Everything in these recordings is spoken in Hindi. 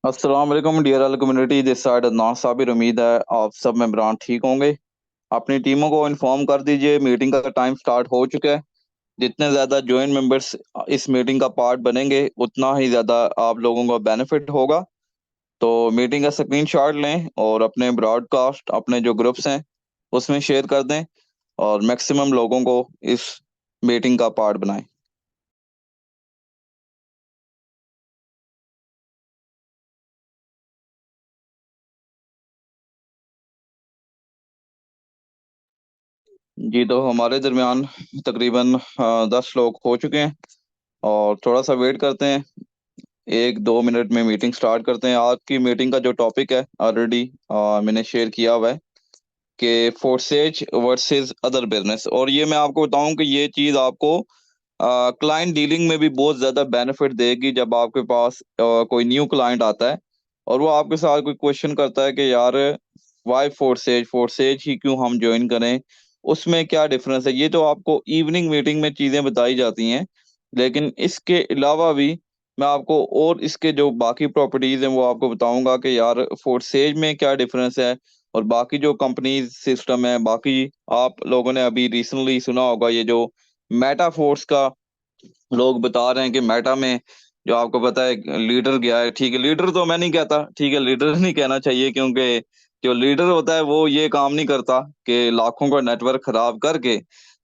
अस्सलाम वालेकुम dear all community. This side Adnan Sabir. उम्मीद है आप सब मेंबरान ठीक होंगे। अपनी टीमों को इन्फॉर्म कर दीजिए, मीटिंग का टाइम स्टार्ट हो चुका है। जितने ज़्यादा ज्वाइन मेंबर्स इस मीटिंग का पार्ट बनेंगे उतना ही ज़्यादा आप लोगों को बेनिफिट होगा। तो मीटिंग का स्क्रीनशॉट लें और अपने ब्रॉडकास्ट अपने जो ग्रुप्स हैं उसमें शेयर कर दें और मैक्सिमम लोगों को इस मीटिंग का पार्ट बनाएं। जी, तो हमारे दरमियान तकरीबन 10 लोग हो चुके हैं और थोड़ा सा वेट करते हैं। 1-2 मिनट में मीटिंग स्टार्ट करते हैं। आज की मीटिंग का जो टॉपिक है ऑलरेडी मैंने शेयर किया हुआ है कि फोर्सेज वर्सेस अदर बिजनेस। और ये मैं आपको बताऊं कि ये चीज़ आपको क्लाइंट डीलिंग में भी बहुत ज़्यादा बेनिफिट देगी। जब आपके पास कोई न्यू क्लाइंट आता है और वो आपके साथ कोई क्वेश्चन करता है कि यार वाई फोर्सेज फोर्सेज ही क्यों हम ज्वाइन करें, उसमें क्या डिफरेंस है। ये तो आपको इवनिंग मीटिंग में चीज़ें बताई जाती हैं, लेकिन इसके अलावा भी मैं आपको और इसके जो बाकी प्रॉपर्टीज हैं वो आपको बताऊंगा कि यार फोर्सेज में क्या डिफरेंस है और बाकी जो कंपनीज सिस्टम है। बाकी आप लोगों ने अभी रिसेंटली सुना होगा ये जो मेटा फोर्स का लोग बता रहे हैं कि मेटा में जो आपको पता है लीडर गया है। ठीक है, लीडर तो मैं नहीं कहता, ठीक है लीडर नहीं कहना चाहिए, क्योंकि जो लीडर होता है वो ये काम नहीं करता कि लाखों का नेटवर्क खराब करके,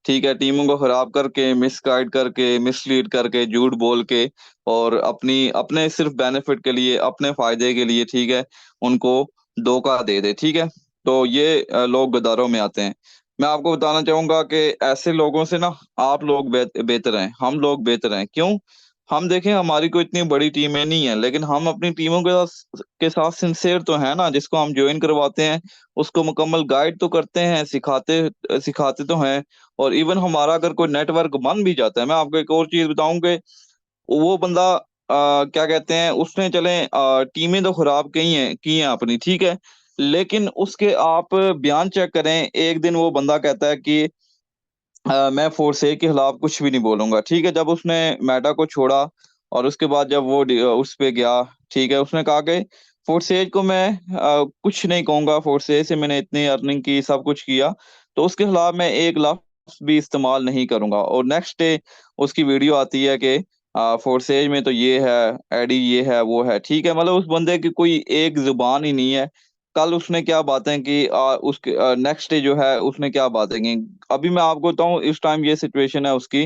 ठीक है, टीमों को खराब करके, मिसगाइड करके, मिसलीड करके, झूठ बोल के और अपनी अपने सिर्फ बेनिफिट के लिए, अपने फायदे के लिए, ठीक है, उनको धोखा दे दे। ठीक है, तो ये लोग गद्दारों में आते हैं। मैं आपको बताना चाहूंगा कि ऐसे लोगों से ना आप लोग बेहतर हैं, हम लोग बेहतर हैं। क्यों? हम देखें, हमारी कोई इतनी बड़ी टीमें नहीं है, लेकिन हम अपनी टीमों के साथ सिंसेयर तो है ना। जिसको हम ज्वाइन करवाते हैं उसको मुकम्मल गाइड तो करते हैं, सिखाते सिखाते तो हैं। और इवन हमारा अगर कोई नेटवर्क बन भी जाता है, मैं आपको एक और चीज बताऊं कि वो बंदा क्या कहते हैं, उसने चले टीमें तो खराब की हैं अपनी, ठीक है, लेकिन उसके आप बयान चेक करें। एक दिन वो बंदा कहता है कि मैं फोर्से के खिलाफ कुछ भी नहीं बोलूंगा। ठीक है, जब उसने मेटा को छोड़ा और उसके बाद जब वो उस पे गया, ठीक है, उसने कहा कि फोर्सेज को मैं कुछ नहीं कहूंगा, फोर्सेज से मैंने इतनी अर्निंग की, सब कुछ किया, तो उसके खिलाफ मैं एक लफ्ज भी इस्तेमाल नहीं करूंगा। और नेक्स्ट डे उसकी वीडियो आती है कि फोर्सेज में तो ये है, एडी ये है वो है, ठीक है, मतलब उस बंदे की कोई एक जुबान ही नहीं है। कल उसने क्या बातें की, उसके नेक्स्ट डे जो है उसने क्या बातें की। अभी मैं आपको बताऊं, इस टाइम ये सिचुएशन है उसकी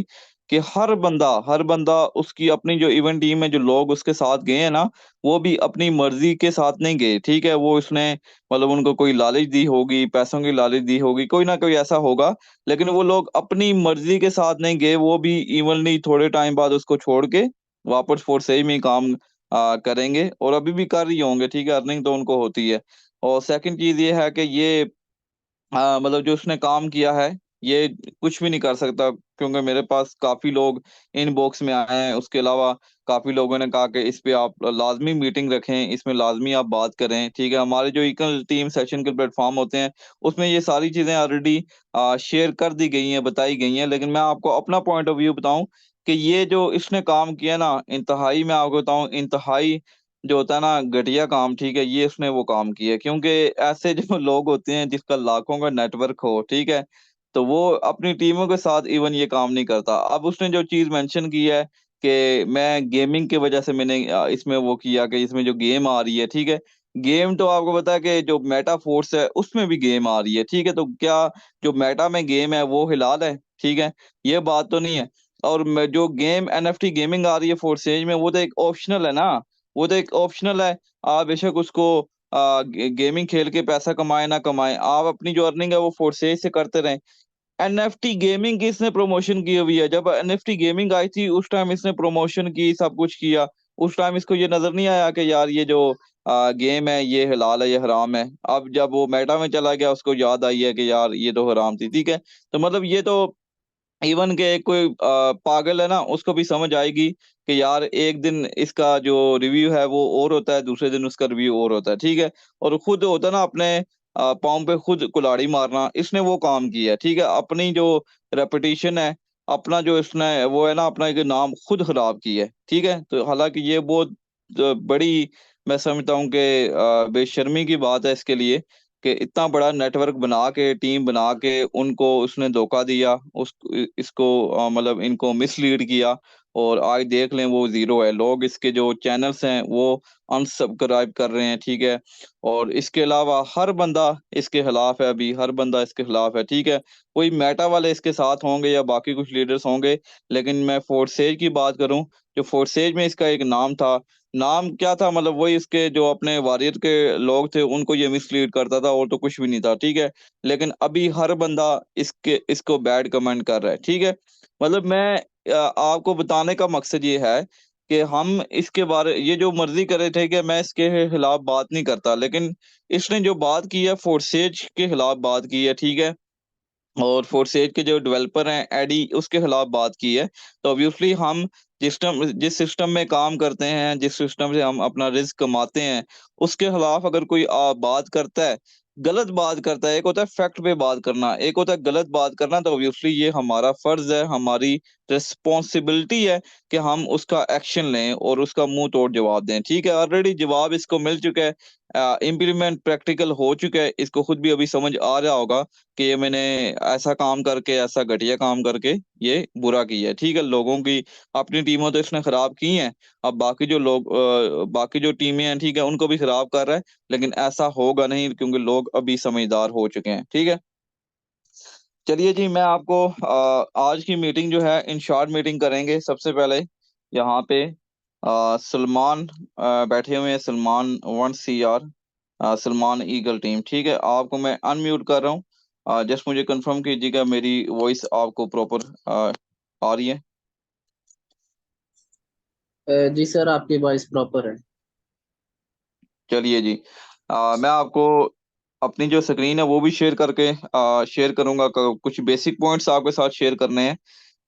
कि हर बंदा उसकी अपनी जो इवेंट टीम में जो लोग उसके साथ गए हैं ना, वो भी अपनी मर्जी के साथ नहीं गए। ठीक है, वो उसने मतलब उनको कोई लालच दी होगी, पैसों की लालच दी होगी, कोई ना कोई ऐसा होगा, लेकिन वो लोग अपनी मर्जी के साथ नहीं गए। वो भी इवनली थोड़े टाइम बाद उसको छोड़ के वापस फोर्स से ही काम करेंगे और अभी भी कर ही होंगे। ठीक है, अर्निंग तो उनको होती है। और सेकंड चीज ये है कि ये मतलब जो उसने काम किया है ये कुछ भी नहीं कर सकता, क्योंकि मेरे पास काफी लोग इनबॉक्स में आए हैं। उसके अलावा काफी लोगों ने कहा कि इस पे आप लाजमी मीटिंग रखें, इसमें लाजमी आप बात करें। ठीक है, हमारे जो इकल टीम सेशन के प्लेटफॉर्म होते हैं उसमें ये सारी चीजें ऑलरेडी शेयर कर दी गई हैं, बताई गई हैं। लेकिन मैं आपको अपना पॉइंट ऑफ व्यू बताऊं कि ये जो इसने काम किया ना, इंतहाई, मैं आपको बताऊं, इंतहाई जो होता है ना घटिया काम, ठीक है, ये उसने वो काम किया। क्योंकि ऐसे जो लोग होते हैं जिसका लाखों का नेटवर्क हो, ठीक है, तो वो अपनी टीमों के साथ इवन ये काम नहीं करता। अब उसने जो चीज मेंशन की है कि मैं गेमिंग की वजह से मैंने इसमें वो किया कि इसमें जो गेम आ रही है, ठीक है, गेम तो आपको पता है कि जो मेटा फोर्स है उसमें भी गेम आ रही है। ठीक है, तो क्या जो मेटा में गेम है वो हिलाल है? ठीक है, ये बात तो नहीं है। और जो गेम एनएफटी गेमिंग आ रही है फोर्सेज में, वो तो एक ऑप्शनल है ना, वो तो एक ऑप्शनल है। आप बेशक उसको गेमिंग खेल के पैसा कमाए ना कमाए, आप अपनी जो अर्निंग है वो फोर्सेज से करते रहें। एनएफटी गेमिंग की इसने प्रमोशन की हुई है। जब एनएफटी गेमिंग आई थी उस टाइम इसने प्रमोशन की, सब कुछ किया। उस टाइम इसको ये नजर नहीं आया कि यार ये जो गेम है ये हलाल है, ये हराम है। अब जब वो मेटा में चला गया उसको याद आई है कि यार ये तो हराम थी। ठीक है, तो मतलब ये तो इवन के कोई पागल है ना उसको भी समझ आएगी कि यार एक दिन इसका जो रिव्यू है वो और होता है, दूसरे दिन उसका रिव्यू और होता है। ठीक है, और खुद होता है ना अपने पाँव पे खुद कुल्हाड़ी मारना, इसने वो काम किया है। ठीक है, अपनी जो रेपुटेशन है, अपना जो इसने वो है ना, अपना एक नाम खुद खराब किया है। ठीक है, तो हालांकि ये बहुत बड़ी मैं समझता हूँ कि बेशर्मी की बात है इसके लिए कि इतना बड़ा नेटवर्क बना के, टीम बना के उनको उसने धोखा दिया, उस इसको मतलब इनको मिसलीड किया, और आज देख लें वो जीरो है। लोग इसके जो चैनल्स हैं वो अनसब्सक्राइब कर रहे हैं, ठीक है। और इसके अलावा हर बंदा इसके खिलाफ है, अभी हर बंदा इसके खिलाफ है, ठीक है। कोई मेटा वाले इसके साथ होंगे या बाकी कुछ लीडर्स होंगे, लेकिन मैं फोर्सेज की बात करूं, जो फोर्सेज में इसका एक नाम था, नाम क्या था, मतलब वही इसके जो अपने वॉरियर के लोग थे उनको ये मिसलीड करता था, और तो कुछ भी नहीं था, ठीक है। लेकिन अभी हर बंदा इसको बैड कमेंट कर रहा है, ठीक है। मतलब मैं आपको बताने का मकसद ये है कि हम इसके बारे, ये जो मर्जी करे थे कि मैं इसके खिलाफ बात नहीं करता, लेकिन इसने जो बात की है फोर्सेज के खिलाफ बात की है, ठीक है। और फोर्सेज के जो डेवलपर हैं एडी, उसके खिलाफ बात की है। तो ऑब्वियसली हम जिस सिस्टम में काम करते हैं, जिस सिस्टम से हम अपना रिस्क कमाते हैं, उसके खिलाफ अगर कोई बात करता है, गलत बात करता है, एक होता है फैक्ट पे बात करना, एक होता है गलत बात करना, तो ऑब्वियसली ये हमारा फर्ज है, हमारी रिस्पॉन्सिबिलिटी है कि हम उसका एक्शन लें और उसका मुंह तोड़ जवाब दें, ठीक है। ऑलरेडी जवाब इसको मिल चुका है, इम्प्लीमेंट प्रैक्टिकल हो चुका है, इसको खुद भी अभी समझ आ रहा होगा कि ये मैंने ऐसा काम करके, ऐसा घटिया काम करके ये बुरा किया है, ठीक है। लोगों की अपनी टीमों तो इसने खराब की हैं, अब बाकी जो लोग बाकी जो टीमें हैं, ठीक है, उनको भी खराब कर रहा है, लेकिन ऐसा होगा नहीं क्योंकि लोग अभी समझदार हो चुके हैं, ठीक है। चलिए जी, मैं आपको आज की मीटिंग जो है इन शॉर्ट मीटिंग करेंगे। सबसे पहले यहाँ पे सलमान बैठे हुए हैं, Salman 1 CR, Salman eagle team, ठीक है। आपको मैं अनम्यूट कर रहा हूँ, जस्ट मुझे कंफर्म कीजिएगा मेरी वॉइस आपको प्रॉपर आ रही है। जी सर, आपकी वॉइस प्रॉपर है। चलिए जी, मैं आपको अपनी जो स्क्रीन है वो भी शेयर करके शेयर करूंगा, कुछ बेसिक पॉइंट्स आपके साथ शेयर करने हैं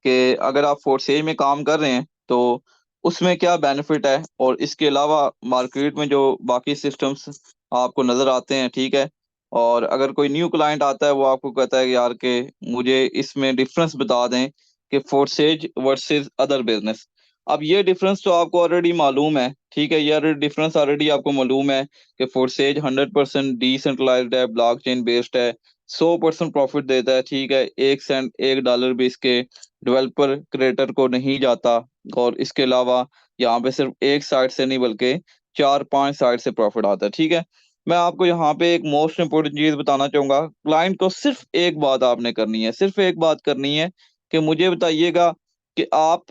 कि अगर आप फोर्सेज में काम कर रहे हैं तो उसमें क्या बेनिफिट है, और इसके अलावा मार्केट में जो बाकी सिस्टम्स आपको नजर आते हैं, ठीक है। और अगर कोई न्यू क्लाइंट आता है वो आपको कहता है कि यार के मुझे इसमें डिफरेंस बता दें कि फोर्सेज वर्सेस अदर बिजनेस। अब ये डिफरेंस तो आपको ऑलरेडी मालूम है, ठीक है। ये डिफरेंस ऑलरेडी आपको मालूम है कि फोर्सेज 100% डिसेंट्रलाइज्ड है, ब्लॉकचेन बेस्ड है, 100% प्रॉफिट देता है, ठीक है। 1 सेंट, $1 भी इसके डेवलपर क्रिएटर को नहीं जाता। और इसके अलावा यहाँ पे सिर्फ एक साइड से नहीं बल्कि 4-5 साइड से प्रॉफिट आता है, ठीक है। मैं आपको यहाँ पे एक मोस्ट इंपोर्टेंट चीज बताना चाहूंगा, क्लाइंट को सिर्फ एक बात आपने करनी है, सिर्फ एक बात करनी है कि मुझे बताइएगा कि आप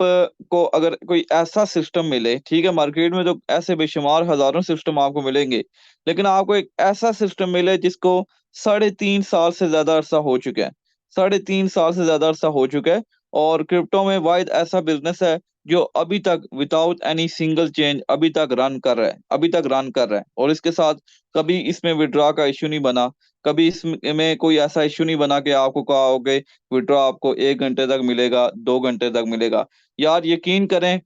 को अगर कोई ऐसा सिस्टम मिले, ठीक है, मार्केट में तो ऐसे बेशुमार हजारों सिस्टम आपको मिलेंगे, लेकिन आपको एक ऐसा सिस्टम मिले जिसको 3.5 साल से ज्यादा अरसा हो चुका है, 3.5 साल से ज्यादा अरसा हो चुका है, और क्रिप्टो में वाहिद ऐसा बिजनेस है जो अभी तक विदाउट एनी सिंगल चेंज अभी तक रन कर रहा है, अभी तक रन कर रहा है, और इसके साथ कभी इसमें विड्रॉ का इशू नहीं बना, कभी इसमें कोई ऐसा इशू नहीं बना कि आपको कहा हो कि विड्रॉ आपको 1 घंटे तक मिलेगा, 2 घंटे तक मिलेगा। यार यकीन करें,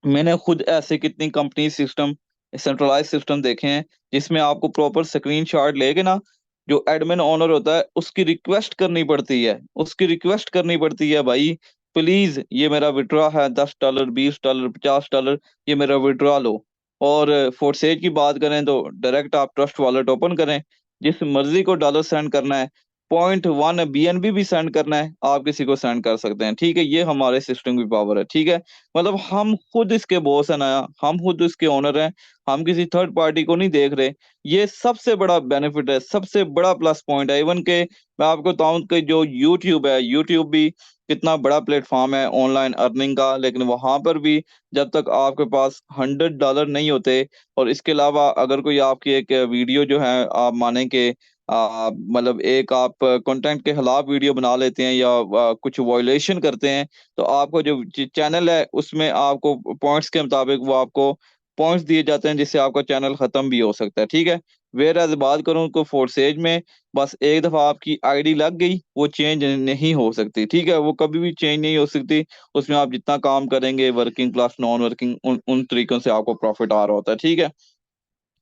मैंने खुद ऐसे कितनी कंपनी सिस्टम, सेंट्रलाइज सिस्टम देखे हैं जिसमें आपको प्रॉपर स्क्रीनशॉट लेके ना, जो एडमिन ओनर होता है उसकी रिक्वेस्ट करनी पड़ती है, उसकी रिक्वेस्ट करनी पड़ती है, भाई प्लीज ये मेरा विड्रॉ है, $10, $20, $50, ये मेरा विड्रॉ लो। और फोर्सेज की बात करें तो डायरेक्ट आप ट्रस्ट वॉलेट ओपन करें, जिस मर्जी को डॉलर सेंड करना है, 0.1 BNB भी सेंड करना है, आप किसी को सेंड कर सकते हैं, ठीक है। ये हमारे सिस्टम की पावर है, ठीक है। मतलब हम खुद इसके बॉस हैं ना, हम खुद इसके ओनर हैं, हम किसी थर्ड पार्टी को नहीं देख रहे। ये सबसे बड़ा बेनिफिट है, सबसे बड़ा प्लस पॉइंट है। इवन के मैं आपको बताऊं कि जो यूट्यूब है, यूट्यूब भी कितना बड़ा प्लेटफॉर्म है ऑनलाइन अर्निंग का, लेकिन वहां पर भी जब तक आपके पास $100 नहीं होते, और इसके अलावा अगर कोई आपकी एक वीडियो जो है आप माने कि मतलब एक आप कंटेंट के खिलाफ वीडियो बना लेते हैं या कुछ वॉयलेशन करते हैं, तो आपको जो चैनल है उसमें आपको पॉइंट्स के मुताबिक वो आपको पॉइंट्स दिए जाते हैं, जिससे आपका चैनल खत्म भी हो सकता है, ठीक है। वेयर एज बात करूं तो फोर्सेज में बस एक दफा आपकी आईडी लग गई, वो चेंज नहीं हो सकती, ठीक है, वो कभी भी चेंज नहीं हो सकती। उसमें आप जितना काम करेंगे, वर्किंग क्लास, नॉन वर्किंग, उन तरीकों से आपको प्रॉफिट आ रहा होता है, ठीक है।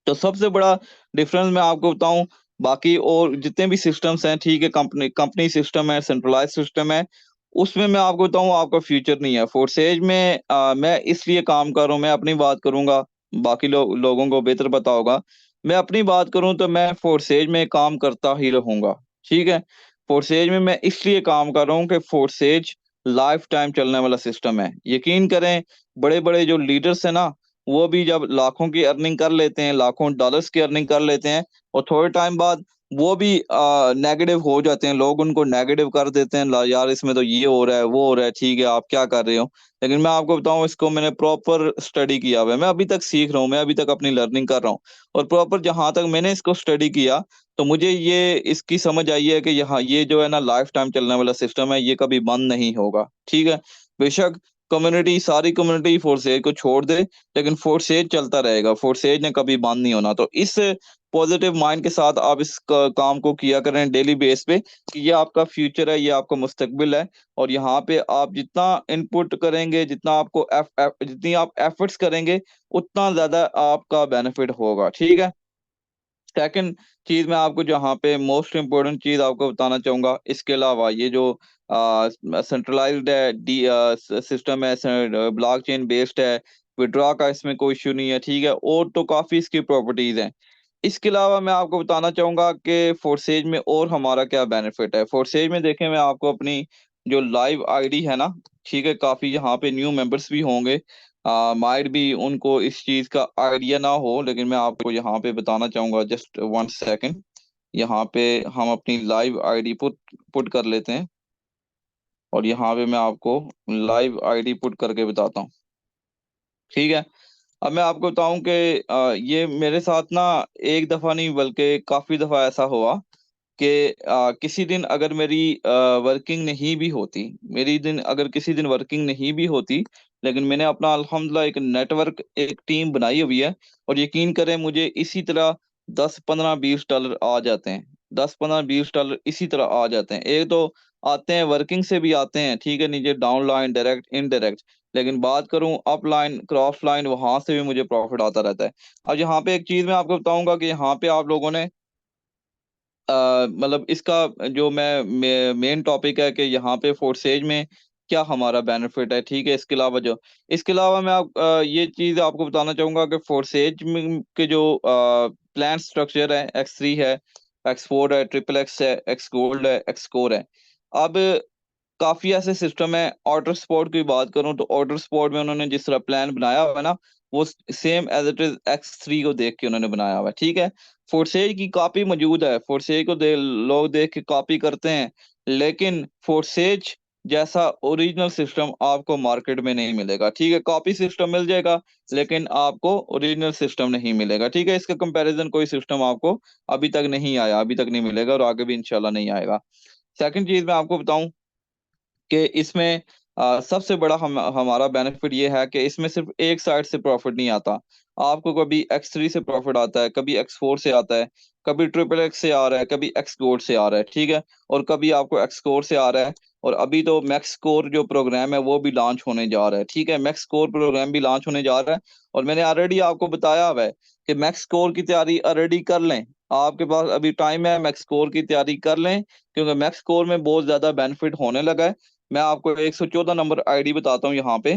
तो सबसे बड़ा डिफरेंस मैं आपको बताऊं, बाकी और जितने भी सिस्टम्स हैं, ठीक है, कंपनी कंपनी सिस्टम है, सेंट्रलाइज सिस्टम है, उसमें मैं आपको बताऊं आपका फ्यूचर नहीं है। फोर्सेज में मैं इसलिए काम कर रहा हूं, मैं अपनी बात करूंगा बाकी लोगों को बेहतर पता होगा। मैं अपनी बात करूं तो मैं फोर्सेज में काम करता ही रहूंगा। ठीक है। फोर्सेज में मैं इसलिए काम कर रहा हूं कि फोर्सेज लाइफ टाइम चलने वाला सिस्टम है। यकीन करें, बड़े बड़े जो लीडर्स हैं ना, वो भी जब लाखों की अर्निंग कर लेते हैं, लाखों डॉलर्स की अर्निंग कर लेते हैं, और थोड़े टाइम बाद वो भी नेगेटिव हो जाते हैं। लोग उनको नेगेटिव कर देते हैं, यार इसमें तो ये हो रहा है, वो हो रहा है, ठीक है आप क्या कर रहे हो। लेकिन मैं आपको बताऊं, इसको मैंने प्रॉपर स्टडी किया हुआ है। मैं अभी तक सीख रहा हूँ, मैं अभी तक अपनी लर्निंग कर रहा हूँ। और प्रॉपर जहां तक मैंने इसको स्टडी किया, तो मुझे ये इसकी समझ आई है कि यहाँ ये जो है ना लाइफ टाइम चलने वाला सिस्टम है, ये कभी बंद नहीं होगा। ठीक है। बेशक कम्युनिटी, सारी कम्युनिटी फोर्सेज को छोड़ दे, लेकिन फोर्सेज चलता रहेगा, फोर्सेज ने कभी बंद नहीं होना। तो इस पॉजिटिव माइंड के साथ आप इस काम को किया करें डेली बेस पे, कि ये आपका फ्यूचर है, ये आपका मुस्तकबिल है। और यहाँ पे आप जितना इनपुट करेंगे, जितना आपको जितनी आप एफर्ट्स करेंगे, उतना ज्यादा आपका बेनिफिट होगा। ठीक है। सेकंड चीज मैं आपको जहाँ पे मोस्ट इम्पोर्टेंट चीज आपको बताना चाहूंगा, इसके अलावा ये जो सेंट्रलाइज्ड है, डी सिस्टम है, ब्लॉकचेन बेस्ड है, विड्रॉ का इसमें कोई इशू नहीं है। ठीक है। और तो काफी इसकी प्रॉपर्टीज हैं। इसके अलावा मैं आपको बताना चाहूंगा कि फोर्सेज में और हमारा क्या बेनिफिट है। फोर्सेज में देखें, मैं आपको अपनी जो लाइव आईडी है ना, ठीक है, काफी यहाँ पे न्यू मेंबर्स भी होंगे, माइट भी उनको इस चीज का आइडिया ना हो, लेकिन मैं आपको यहाँ पे बताना चाहूंगा। Just 1 second. यहाँ पे हम अपनी लाइव आईडी पुट पुट कर लेते हैं, और यहाँ पे मैं आपको लाइव आईडी पुट करके बताता हूँ। ठीक है। अब मैं आपको बताऊं कि ये मेरे साथ ना एक दफा नहीं बल्कि काफी दफा ऐसा हुआ कि किसी दिन अगर मेरी वर्किंग नहीं भी होती, मेरी दिन अगर किसी दिन वर्किंग नहीं भी होती, लेकिन मैंने अपना अल्हम्दुलिल्लाह एक नेटवर्क, एक टीम बनाई हुई है, और यकीन करें मुझे इसी तरह 10 15 20 डॉलर आ जाते हैं। 10 15 20 डॉलर इसी तरह आ जाते हैं। एक तो आते हैं, वर्किंग से भी आते हैं, ठीक है, नीचे डाउन लाइन, डायरेक्ट इनडायरेक्ट। लेकिन बात करूं अप लाइन, क्रॉस लाइन, वहां से भी मुझे प्रॉफिट आता रहता है। अब यहाँ पे एक चीज मैं आपको बताऊंगा कि यहाँ पे आप लोगों ने मतलब इसका जो मैं मेन टॉपिक है कि यहाँ पे फोर्सेज में क्या हमारा बेनिफिट है। ठीक है। इसके अलावा मैं ये चीज आपको बताना चाहूंगा कि फोर्सेज में के जो प्लान स्ट्रक्चर है, X3 है, X4 है, XXX है, X गोल्ड है, X कोर है। अब काफी ऐसे सिस्टम है। ऑर्डर स्पॉट की बात करूं तो ऑर्डर स्पॉट में उन्होंने जिस तरह प्लान बनाया हुआ है ना, वो same as it is X3 को देख के उन्होंने बनाया हुआ है। ठीक है। फोर्सेज की कॉपी मौजूद है, फोर्सेज को लोग देख के कॉपी करते हैं, लेकिन फोर्सेज जैसा ओरिजिनल सिस्टम आपको मार्केट में नहीं मिलेगा। ठीक है। कॉपी सिस्टम मिल जाएगा, लेकिन आपको ओरिजिनल सिस्टम नहीं मिलेगा। ठीक है। इसका कंपैरिजन कोई सिस्टम आपको अभी तक नहीं आया, अभी तक नहीं मिलेगा, और आगे भी इंशाल्लाह नहीं आएगा। सेकंड चीज मैं आपको बताऊं कि इसमें सबसे बड़ा हमारा बेनिफिट ये है कि इसमें सिर्फ एक साइड से प्रॉफिट नहीं आता। आपको कभी X3 से प्रॉफिट आता है, कभी X4 से आता है, कभी XXX से आ रहा है, कभी X कोर से आ रहा है। ठीक है। और कभी आपको X कोर से आ रहा है। और अभी तो मैक्स कोर जो प्रोग्राम है वो भी लॉन्च होने जा रहा है। ठीक है। मैक्स कोर प्रोग्राम भी लॉन्च होने जा रहा है, और मैंने ऑलरेडी आपको बताया हुआ है कि मैक्स कोर की तैयारी ऑलरेडी कर लें। आपके पास अभी टाइम है, मैक्स कोर की तैयारी कर लें, क्योंकि मैक्स कोर में बहुत ज्यादा बेनिफिट होने लगा है। मैं आपको 114 नंबर आईडी बताता हूँ यहाँ पे।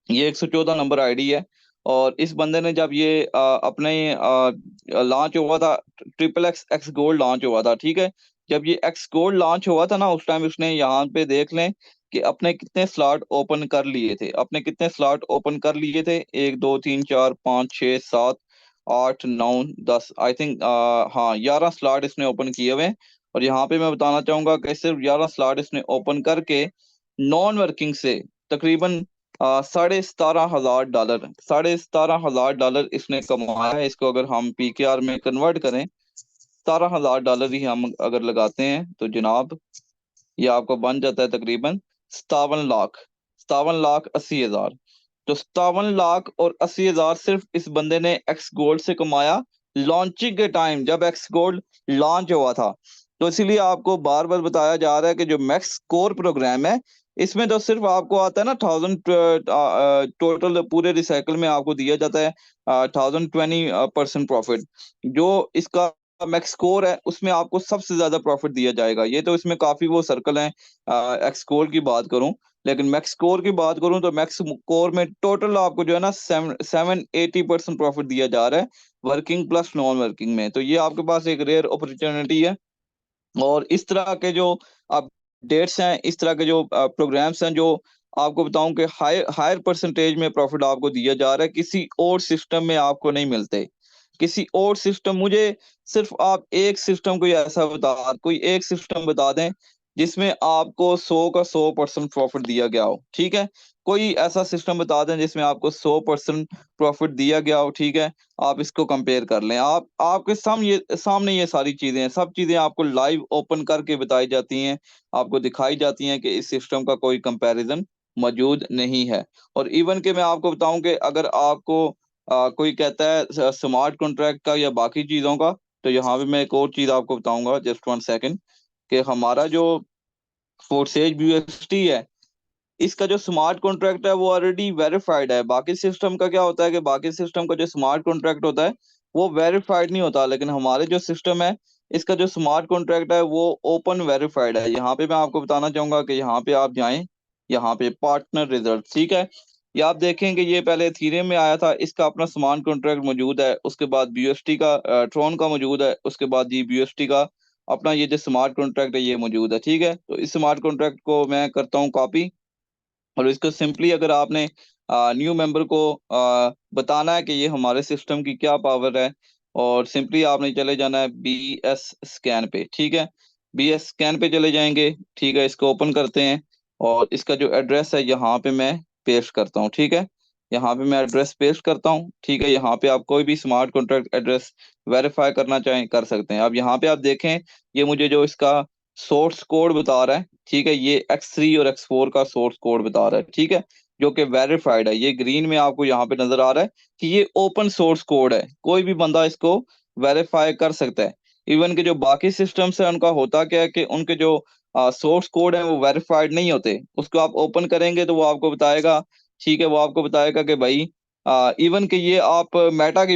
ये 114 नंबर आईडी है। और इस बंदे ने जब ये अपने लॉन्च हुआ था, XXX एक्स गोल्ड लॉन्च हुआ था। ठीक है। जब ये एक्स गोल्ड लॉन्च हुआ था ना, उस टाइम उसने यहाँ पे देख लें कि अपने कितने स्लॉट ओपन कर लिए थे, अपने कितने स्लॉट ओपन कर लिए थे, 1 2 3 4 5 6 7 8 9 10, आई थिंक हाँ 11 स्लॉट इसने ओपन किए हुए हैं। और यहाँ पे मैं बताना चाहूंगा कि सिर्फ 11 स्लॉट इसने ओपन करके नॉन वर्किंग से तकरीबन 17,500 डॉलर, 17,500 डॉलर इसने कमाया है। इसको अगर हम PKR में कन्वर्ट करें, 17,000 डॉलर ही हम अगर लगाते हैं, तो जनाब ये आपको बन जाता है तकरीबन 57 लाख, 57,80,000। तो 57,80,000 सिर्फ इस बंदे ने एक्स गोल्ड से कमाया, लॉन्चिंग के टाइम जब एक्स गोल्ड लॉन्च हुआ था। तो इसीलिए आपको बार बार बताया जा रहा है कि जो मैक्स कोर प्रोग्राम है, इसमें तो सिर्फ आपको आता है ना 1000, टोटल पूरे रिसाइकल में आपको दिया जाता है 1020% प्रॉफिट। जो इसका मैक्स कोर है उसमें आपको सबसे ज्यादा प्रॉफिट दिया जाएगा। ये तो इसमें काफी वो सर्कल है। एक्स कोर की बात करूं, लेकिन मैक्स कोर की बात करूं तो मैक्स कोर में टोटल आपको जो है ना 780% प्रॉफिट दिया जा रहा है वर्किंग प्लस नॉन वर्किंग में। तो ये आपके पास एक रेयर अपॉर्चुनिटी है। और इस तरह के जो अपडेट्स हैं, इस तरह के जो प्रोग्राम्स हैं, जो आपको बताऊं कि हायर परसेंटेज में प्रॉफिट आपको दिया जा रहा है, किसी और सिस्टम में आपको नहीं मिलते। किसी और सिस्टम, मुझे सिर्फ आप एक सिस्टम कोई एक सिस्टम बता दें जिसमें आपको 100% प्रॉफिट दिया गया हो, ठीक है। कोई ऐसा सिस्टम बता दें जिसमें आपको 100% प्रॉफिट दिया गया हो, ठीक है। आप इसको कंपेयर कर लें। आप आपके सामने ये सारी चीजें हैं, सब चीजें आपको लाइव ओपन करके बताई जाती हैं, आपको दिखाई जाती हैं कि इस सिस्टम का कोई कंपैरिजन मौजूद नहीं है। और इवन के मैं आपको बताऊं कि अगर आपको कोई कहता है स्मार्ट कॉन्ट्रैक्ट का या बाकी चीजों का, तो यहाँ पे मैं एक और चीज आपको बताऊंगा, जस्ट 1 सेकेंड, कि हमारा जो फोर्सेज BUSD है, इसका जो स्मार्ट कॉन्ट्रैक्ट है वो ऑलरेडी वेरीफाइड है। बाकी सिस्टम का क्या होता है कि बाकी सिस्टम का जो स्मार्ट कॉन्ट्रैक्ट होता है वो वेरीफाइड नहीं होता, लेकिन हमारे जो सिस्टम है, इसका जो स्मार्ट कॉन्ट्रैक्ट है वो ओपन वेरीफाइड है। यहाँ पे मैं आपको बताना चाहूंगा कि यहाँ पे आप जाएं, यहाँ पे पार्टनर रिजल्ट, ठीक है। ये आप देखेंगे, ये पहले इथेरियम में आया था, इसका अपना स्मार्ट कॉन्ट्रैक्ट मौजूद है। उसके बाद BUSD का, ट्रोन का मौजूद है। उसके बाद जी BUSD का अपना ये जो स्मार्ट कॉन्ट्रैक्ट है ये मौजूद है, ठीक है। तो इस स्मार्ट कॉन्ट्रैक्ट को मैं करता हूँ कॉपी, और इसको सिंपली अगर आपने न्यू मेंबर को बताना है कि ये हमारे सिस्टम की क्या पावर है, और सिंपली आपने चले जाना है BS स्कैन पे, ठीक है। BS स्कैन पे चले जाएंगे, ठीक है। इसको ओपन करते हैं, और इसका जो एड्रेस है यहाँ पे मैं पेस्ट करता हूँ, ठीक है। यहाँ पे मैं एड्रेस पेस्ट करता हूँ, ठीक है। यहाँ पे आप कोई भी स्मार्ट कॉन्ट्रैक्ट एड्रेस वेरीफाई करना चाहें कर सकते हैं। अब यहाँ पे आप देखें, ये मुझे जो इसका सोर्स कोड बता रहा है, ठीक है, ये X3 और X4 का सोर्स कोड बता रहा है, ठीक है, जो कि वेरीफाइड है। ये ग्रीन में आपको यहाँ पे नजर आ रहा है कि ये ओपन सोर्स कोड है, कोई भी बंदा इसको वेरीफाई कर सकता है। इवन के जो बाकी सिस्टम्स है उनका होता क्या है कि उनके जो सोर्स कोड है वो वेरीफाइड नहीं होते। उसको आप ओपन करेंगे तो वो आपको बताएगा, ठीक है, वो आपको बताएगा कि भाई इवन कि ये आप मेटा की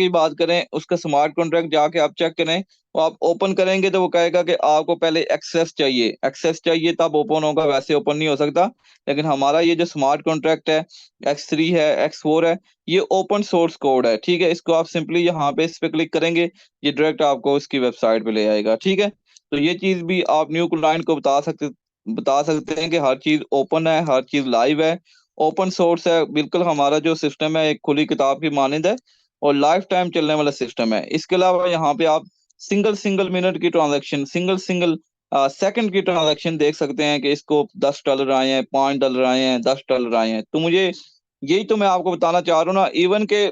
बात करें, उसका स्मार्ट कॉन्ट्रैक्ट जाके आप चेक करें, वो आप ओपन करेंगे तो वो कहेगा कि आपको पहले एक्सेस चाहिए तब ओपन होगा, वैसे ओपन नहीं हो सकता। लेकिन हमारा ये जो स्मार्ट कॉन्ट्रैक्ट है, X3 है, X4 है, ये ओपन सोर्स कोड है, ठीक है। इसको आप सिंपली यहाँ पे इस पे क्लिक करेंगे, ये डायरेक्ट आपको इसकी वेबसाइट पे ले आएगा, ठीक है। तो ये चीज भी आप न्यू क्लाइंट को बता सकते हैं कि हर चीज ओपन है, हर चीज लाइव है, ओपन सोर्स है। बिल्कुल हमारा जो सिस्टम है एक खुली किताब की मानंद है, और लाइफ टाइम चलने वाला सिस्टम है। इसके अलावा यहाँ पे आप सिंगल सिंगल मिनट की ट्रांजैक्शन, सिंगल सिंगल सेकंड की ट्रांजैक्शन देख सकते हैं कि इसको $10 आए हैं, $5 आए हैं, $10 आए हैं। तो मुझे यही तो मैं आपको बताना चाह रहा हूँ ना। इवन के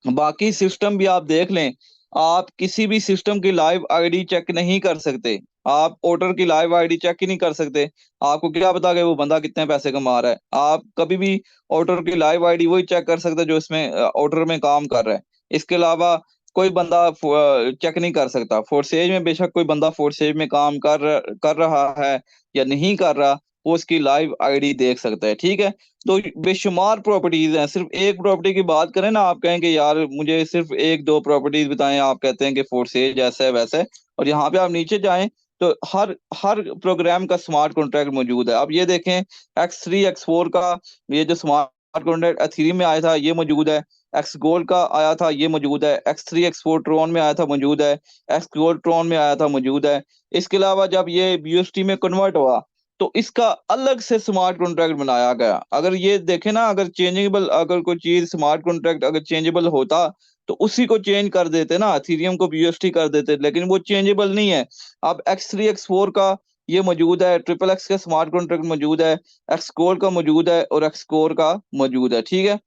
बाकी सिस्टम भी आप देख लें, आप किसी भी सिस्टम की लाइव आईडी चेक नहीं कर सकते। आप ऑर्डर की लाइव आईडी चेक ही नहीं कर सकते। आपको क्या पता कि वो बंदा कितने पैसे कमा रहा है। आप कभी भी ऑर्डर की लाइव आईडी वही चेक कर सकते जो इसमें ऑर्डर में काम कर रहा है। इसके अलावा कोई बंदा चेक नहीं कर सकता। फोर्सेज में बेशक कोई बंदा फोर्सेज में काम कर रहा है या नहीं कर रहा, वो उसकी लाइव आईडी देख सकता है, ठीक है। तो बेशुमार प्रॉपर्टीज हैं। सिर्फ एक प्रॉपर्टी की बात करें ना, आप कहेंगे यार मुझे सिर्फ एक दो प्रॉपर्टीज बताएं, आप कहते हैं कि फोर्सेज ऐसा है वैसा है। और यहाँ पे आप नीचे जाएं तो हर हर प्रोग्राम का स्मार्ट कॉन्ट्रैक्ट मौजूद है। अब ये देखें, X3 X4 का ये जो स्मार्ट कॉन्ट्रैक्ट एथीरियम में आया था ये मौजूद है। एक्स गोल्ड का आया था ये मौजूद है। X3 X4 ट्रॉन में आया था मौजूद है। एक्स गोल्ड ट्रॉन में आया था मौजूद है। इसके अलावा जब ये BUSD में कन्वर्ट हुआ तो इसका अलग से स्मार्ट कॉन्ट्रैक्ट बनाया गया। अगर ये देखें ना, अगर चेंजेबल, अगर कोई चीज स्मार्ट कॉन्ट्रैक्ट अगर चेंजेबल होता तो उसी को चेंज कर देते ना, इथेरियम को BUSD कर देते, लेकिन वो चेंजेबल नहीं है। अब X3 X4 का ये मौजूद है, XXX का स्मार्ट कॉन्ट्रैक्ट मौजूद है, एक्स गोल्ड का मौजूद है, और एक्स कोर का मौजूद है, ठीक है।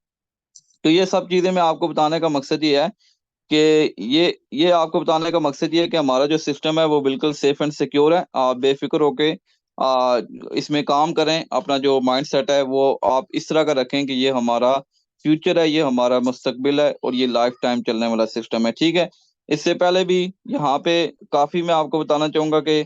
तो ये सब चीजें मैं आपको बताने का मकसद ये है कि ये आपको बताने का मकसद ये है कि हमारा जो सिस्टम है वो बिल्कुल सेफ एंड सिक्योर है। आप बेफिक्र होके आ, इसमें काम करें। अपना जो माइंड सेट है वो आप इस तरह का रखें कि ये हमारा फ्यूचर है, ये हमारा मुस्तकबिल है, और ये लाइफ टाइम चलने वाला सिस्टम है, ठीक है। इससे पहले भी यहाँ पे काफी मैं आपको बताना चाहूंगा कि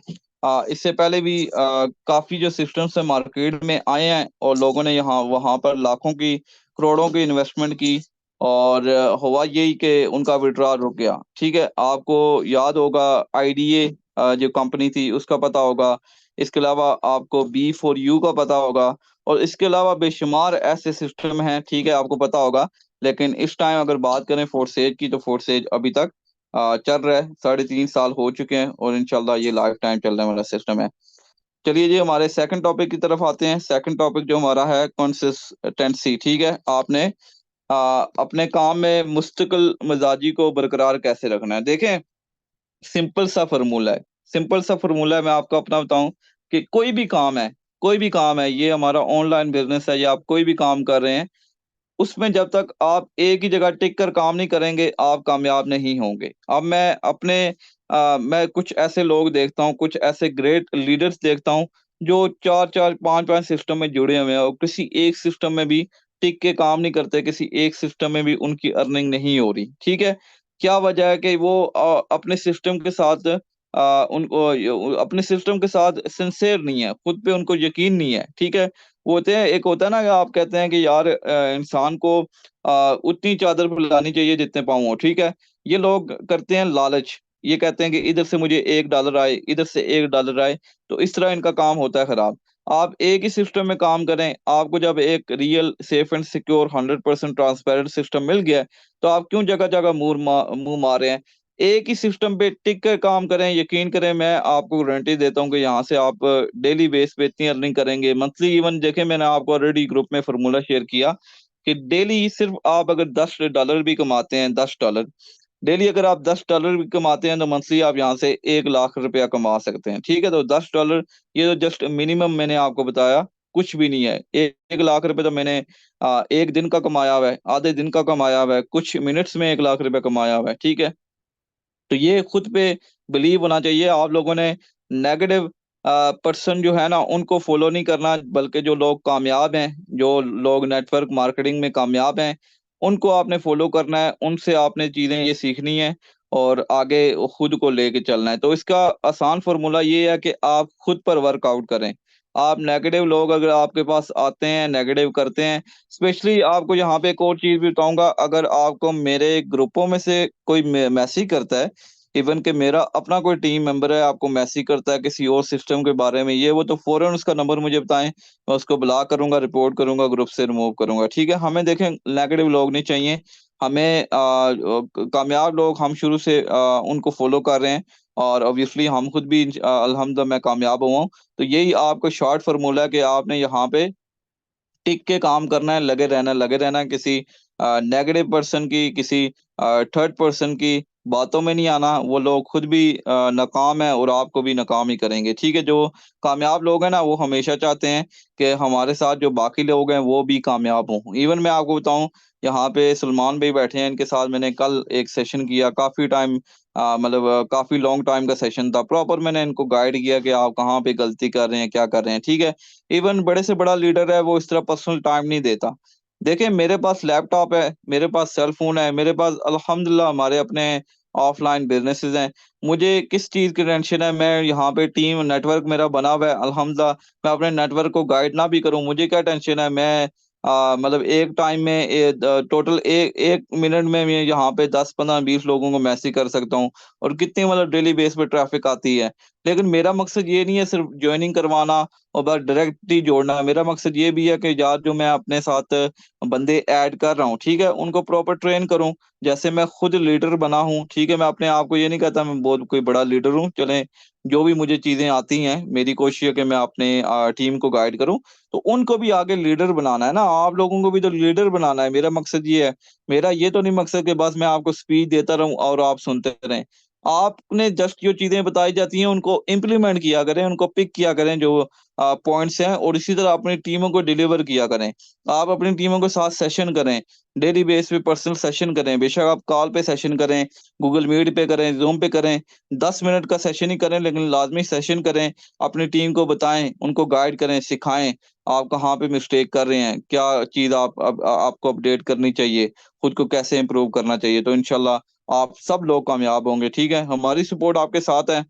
इससे पहले भी काफी जो सिस्टम्स है मार्केट में आए हैं, और लोगों ने यहाँ वहां पर लाखों की करोड़ों की इन्वेस्टमेंट की, और हुआ यही कि उनका विड्रॉल रुक गया। ठीक है, आपको याद होगा आईडीए जो कंपनी थी उसका पता होगा। इसके अलावा आपको बी4यू का पता होगा। और इसके अलावा बेशुमार ऐसे सिस्टम हैं, ठीक है, आपको पता होगा। लेकिन इस टाइम अगर बात करें फोर्सेज की, तो फोर्सेज अभी तक चल रहा है, 3.5 साल हो चुके हैं और इंशाल्लाह ये लाइफ टाइम चलने वाला सिस्टम है। चलिए जी, हमारे सेकंड टॉपिक की तरफ आते हैं। सेकंड टॉपिक जो हमारा है कंसिस्टेंसी। ठीक है, आपने अपने काम में मुस्तकिल मिजाजी को बरकरार कैसे रखना है। देखें, सिंपल सा फॉर्मूला है। सिंपल सा फॉर्मूला है, मैं आपको अपना बताऊं कि कोई भी काम है, कोई भी काम है, ये हमारा ऑनलाइन बिजनेस है या आप कोई भी काम कर रहे हैं, उसमें जब तक आप एक ही जगह टिक कर काम नहीं करेंगे आप कामयाब नहीं होंगे। अब मैं कुछ ऐसे लोग देखता हूँ, कुछ ऐसे ग्रेट लीडर्स देखता हूँ जो चार चार पांच पांच सिस्टम में जुड़े हुए हैं और किसी एक सिस्टम में भी टिक के काम नहीं करते, किसी एक सिस्टम में भी उनकी अर्निंग नहीं हो रही। ठीक है, क्या वजह है कि वो अपने सिस्टम के साथ अपने सिस्टम के साथ सिंसेयर नहीं है, खुद पे उनको यकीन नहीं है। ठीक है, वो होते हैं, एक होता है ना कि आप कहते हैं कि यार इंसान को उतनी चादर फैलानी चाहिए जितने पाँव हो। ठीक है, ये लोग करते हैं लालच। ये कहते हैं कि इधर से मुझे $1 आए, इधर से $1 आए, तो इस तरह इनका काम होता है खराब। आप एक ही सिस्टम में काम करें, आपको जब एक real safe and secure 100% transparent system मिल गया है, तो आप क्यों जगह जगह मुंह मार रहे हैं। एक ही सिस्टम पे टिक कर काम करें, यकीन करें, मैं आपको गारंटी देता हूँ कि यहाँ से आप डेली बेस पे इतनी अर्निंग करेंगे, मंथली इवन। देखें, मैंने आपको ऑलरेडी ग्रुप में फार्मूला शेयर किया कि डेली सिर्फ आप अगर $10 भी कमाते हैं, $10 डेली, अगर आप $10 भी कमाते हैं, तो मंथली आप यहाँ से 1 लाख रुपया कमा सकते हैं। ठीक है, तो $10, ये तो जस्ट मिनिमम मैंने आपको बताया, कुछ भी नहीं है। 1 लाख रुपए तो मैंने एक दिन का कमाया हुआ है, आधे दिन का कमाया हुआ है, कुछ मिनट्स में 1 लाख रुपया कमाया हुआ है। ठीक है, तो ये खुद पे बिलीव होना चाहिए। आप लोगों ने नेगेटिव पर्सन जो है ना उनको फॉलो नहीं करना, बल्कि जो लोग कामयाब हैं, जो लोग नेटवर्क मार्केटिंग में कामयाब हैं, उनको आपने फॉलो करना है, उनसे आपने चीजें ये सीखनी है और आगे खुद को लेके चलना है। तो इसका आसान फॉर्मूला ये है कि आप खुद पर वर्कआउट करें। आप नेगेटिव लोग अगर आपके पास आते हैं, नेगेटिव करते हैं, स्पेशली आपको यहाँ पे एक और चीज भी बताऊंगा, अगर आपको मेरे ग्रुपों में से कोई मैसेज करता है, इवन कि मेरा अपना कोई टीम मेंबर है आपको मैसेज करता है किसी और सिस्टम के बारे में, ये वो, तो फौरन उसका नंबर मुझे बताएं, मैं उसको ब्लॉक करूंगा, रिपोर्ट करूंगा, ग्रुप से रिमूव करूंगा। ठीक है, हमें देखें, नेगेटिव लोग नहीं चाहिए हमें। कामयाब लोग हम शुरू से उनको फॉलो कर रहे हैं और ऑब्वियसली हम खुद भी अल्हम्दुलिल्लाह मैं कामयाब हुआ हूं। तो यही आपको शॉर्ट फार्मूला है कि आपने यहाँ पे टिक के काम करना है, लगे रहना है, किसी नेगेटिव पर्सन की, किसी थर्ड पर्सन की बातों में नहीं आना। वो लोग खुद भी नाकाम है और आपको भी नाकाम ही करेंगे। ठीक है, जो कामयाब लोग हैं ना वो हमेशा चाहते हैं कि हमारे साथ जो बाकी लोग हैं वो भी कामयाब हों। इवन मैं आपको बताऊं, यहाँ पे सलमान भाई बैठे हैं, इनके साथ मैंने कल एक सेशन किया, काफी टाइम मतलब काफी लॉन्ग टाइम का सेशन था। प्रॉपर मैंने इनको गाइड किया कि आप कहाँ पे गलती कर रहे हैं, क्या कर रहे हैं। ठीक है, इवन बड़े से बड़ा लीडर है वो इस तरह पर्सनल टाइम नहीं देता। देखिए, मेरे पास लैपटॉप है, मेरे पास सेल फोन है, मेरे पास अल्हम्दुलिल्लाह हमारे अपने ऑफलाइन बिजनेसेस हैं। मुझे किस चीज की टेंशन है, मैं यहाँ पे टीम नेटवर्क मेरा बना हुआ है अल्हम्दुलिल्लाह। मैं अपने नेटवर्क को गाइड ना भी करूँ, मुझे क्या टेंशन है। मैं मतलब एक टाइम में टोटल एक एक मिनट में मैं यहाँ पे 10 15 20 लोगों को मैसेज कर सकता हूँ और कितनी मतलब डेली बेस पे ट्रैफिक आती है। लेकिन मेरा मकसद ये नहीं है सिर्फ ज्वाइनिंग करवाना और बस डायरेक्ट ही जोड़ना। मेरा मकसद ये भी है कि यार जो मैं अपने साथ बंदे ऐड कर रहा हूँ, ठीक है, उनको प्रॉपर ट्रेन करूँ। जैसे मैं खुद लीडर बना हूँ, ठीक है, मैं अपने आप को ये नहीं कहता मैं बहुत कोई बड़ा लीडर हूँ। चले, जो भी मुझे चीजें आती हैं, मेरी कोशिश है कि मैं अपने टीम को गाइड करूँ। तो उनको भी आगे लीडर बनाना है ना, आप लोगों को भी तो लीडर बनाना है। मेरा मकसद ये है। मेरा ये तो नहीं मकसद कि बस मैं आपको स्पीच देता रहूं और आप सुनते रहें। आपने जस्ट जो चीजें बताई जाती हैं उनको इम्प्लीमेंट किया करें, उनको पिक किया करें जो पॉइंट्स हैं, और इसी तरह अपनी टीमों को डिलीवर किया करें। आप अपनी टीमों के साथ सेशन करें, डेली बेस पे पर्सनल सेशन करें, बेशक आप कॉल पे सेशन करें, गूगल मीट पे करें, जूम पे करें, 10 मिनट का सेशन ही करें, लेकिन लाजमी सेशन करें। अपनी टीम को बताएं, उनको गाइड करें, सिखाएं आप कहाँ पे मिस्टेक कर रहे हैं, क्या चीज आपको अपडेट करनी चाहिए, खुद को कैसे इंप्रूव करना चाहिए। तो इंशाल्लाह आप सब लोग कामयाब होंगे। ठीक है, हमारी सपोर्ट आपके साथ है।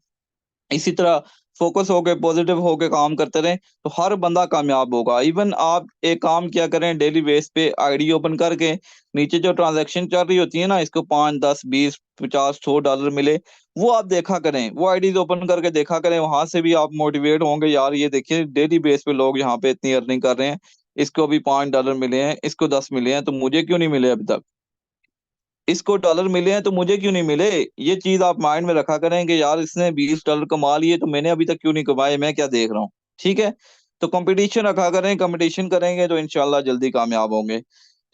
इसी तरह फोकस होके पॉजिटिव होके काम करते रहें तो हर बंदा कामयाब होगा। इवन आप एक काम क्या करें, डेली बेस पे आईडी ओपन करके नीचे जो ट्रांजैक्शन चल रही होती है ना, इसको 5, 10, 20, 50, 100 डॉलर मिले, वो आप देखा करें, वो आईडीज ओपन करके देखा करें, वहां से भी आप मोटिवेट होंगे, यार ये देखिए डेली बेस पे लोग यहाँ पे इतनी अर्निंग कर रहे हैं, इसको भी 5 डॉलर मिले हैं, इसको 10 मिले हैं, तो मुझे क्यों नहीं मिले अभी तक, इसको डॉलर मिले हैं तो मुझे क्यों नहीं मिले। ये चीज आप माइंड में रखा करें कि यार इसने 20 डॉलर कमा लिए तो मैंने अभी तक क्यों नहीं कमाए, मैं क्या देख रहा हूँ। ठीक है, तो कंपटीशन रखा करें, कंपटीशन करेंगे तो इंशाल्लाह जल्दी कामयाब होंगे।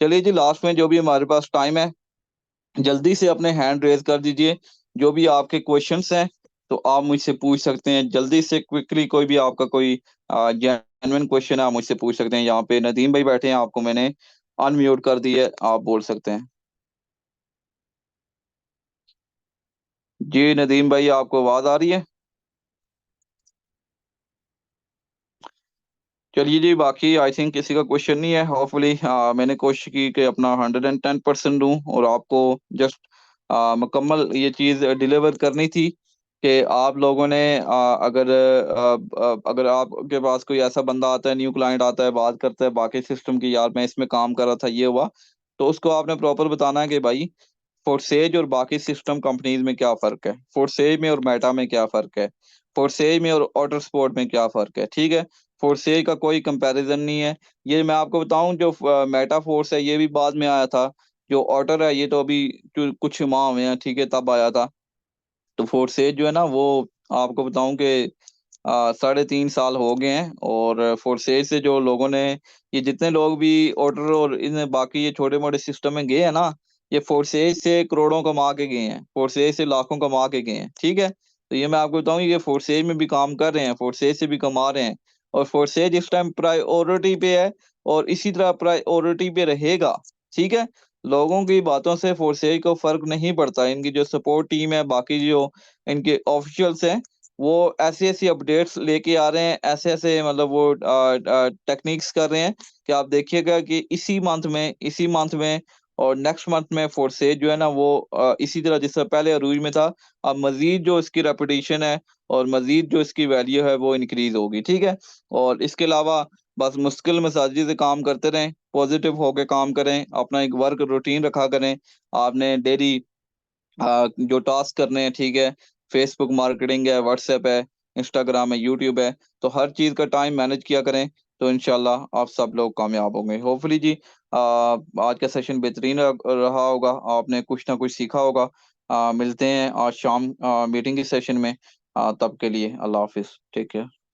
चलिए जी, लास्ट में जो भी हमारे पास टाइम है, जल्दी से अपने हैंड रेज कर दीजिए, जो भी आपके क्वेश्चंस हैं तो आप मुझसे पूछ सकते हैं जल्दी से, क्विकली, कोई भी आपका कोई जेन्युइन क्वेश्चन है आप मुझसे पूछ सकते हैं। यहाँ पे नदीम भाई बैठे हैं, आपको मैंने अनम्यूट कर दिया है, आप बोल सकते हैं। जी नदीम भाई, आपको आवाज आ रही है? चलिए जी, बाकी आई थिंक किसी का क्वेश्चन नहीं है। होपफुली मैंने कोशिश की कि अपना 110% दूं और आपको जस्ट मुकम्मल ये चीज़ डिलीवर करनी थी कि आप लोगों ने अगर आपके पास कोई ऐसा बंदा आता है, न्यू क्लाइंट आता है, बात करता है बाकी सिस्टम की, यार मैं इसमें काम कर रहा था, ये हुआ, तो उसको आपने प्रॉपर बताना है कि भाई फोर्सेज और बाकी सिस्टम कंपनीज में क्या फर्क है, फोर्सेज में और मेटा में क्या फर्क है, फोर्सेज में और ऑटर स्पोर्ट में क्या फर्क है। ठीक है, फोर्सेज का कोई कंपैरिजन नहीं है। ये मैं आपको बताऊं, जो मेटा फोर्स है ये भी बाद में आया था, जो ऑटर है ये तो अभी कुछ माह हुए हैं, ठीक है, तब आया था। तो फोर्सेज जो है ना वो आपको बताऊं कि 3.5 साल हो गए हैं, और फोर्सेज से जो लोगों ने, ये जितने लोग भी ऑर्डर और इन बाकी ये छोटे मोटे सिस्टम में गए हैं ना, ये फोर्सेज से करोड़ों कमा के गए हैं, फोर्सेज से लाखों कमा के गए हैं। ठीक है, तो ये मैं आपको बताऊं, ये फोर्सेज में भी काम कर रहे हैं, फोर्सेज से भी कमा रहे हैं, और फोर्सेज इस टाइम प्रायोरिटी पे है, और इसी तरह प्रायोरिटी पे रहेगा। ठीक है, लोगों की बातों से फोर्सेज को फर्क नहीं पड़ता, इनकी जो सपोर्ट टीम है, बाकी जो इनके ऑफिशियल्स हैं, वो ऐसी ऐसी अपडेट्स लेके आ रहे हैं, ऐसे ऐसे मतलब वो टेक्निक्स कर रहे हैं कि आप देखिएगा कि इसी मंथ में और नेक्स्ट मंथ में फोर्सेज जो है ना वो इसी तरह जिस तरह पहले अरूज में था, अब मजीद जो इसकी रेपुटेशन है और मजीद जो इसकी वैल्यू है वो इंक्रीज होगी। ठीक है, और इसके अलावा बस मुश्किल मसाजी से काम करते रहें, पॉजिटिव होके काम करें, अपना एक वर्क रूटीन रखा करें, आपने डेली जो टास्क करने हैं। ठीक है, फेसबुक मार्केटिंग है, व्हाट्सएप है, इंस्टाग्राम है, यूट्यूब है, तो हर चीज़ का टाइम मैनेज किया करें, तो इंशाल्लाह आप सब लोग कामयाब होंगे। होपफुली जी, आज का सेशन बेहतरीन रहा होगा, आपने कुछ ना कुछ सीखा होगा। मिलते हैं आज शाम मीटिंग के सेशन में। तब के लिए अल्लाह हाफिज, टेक केयर।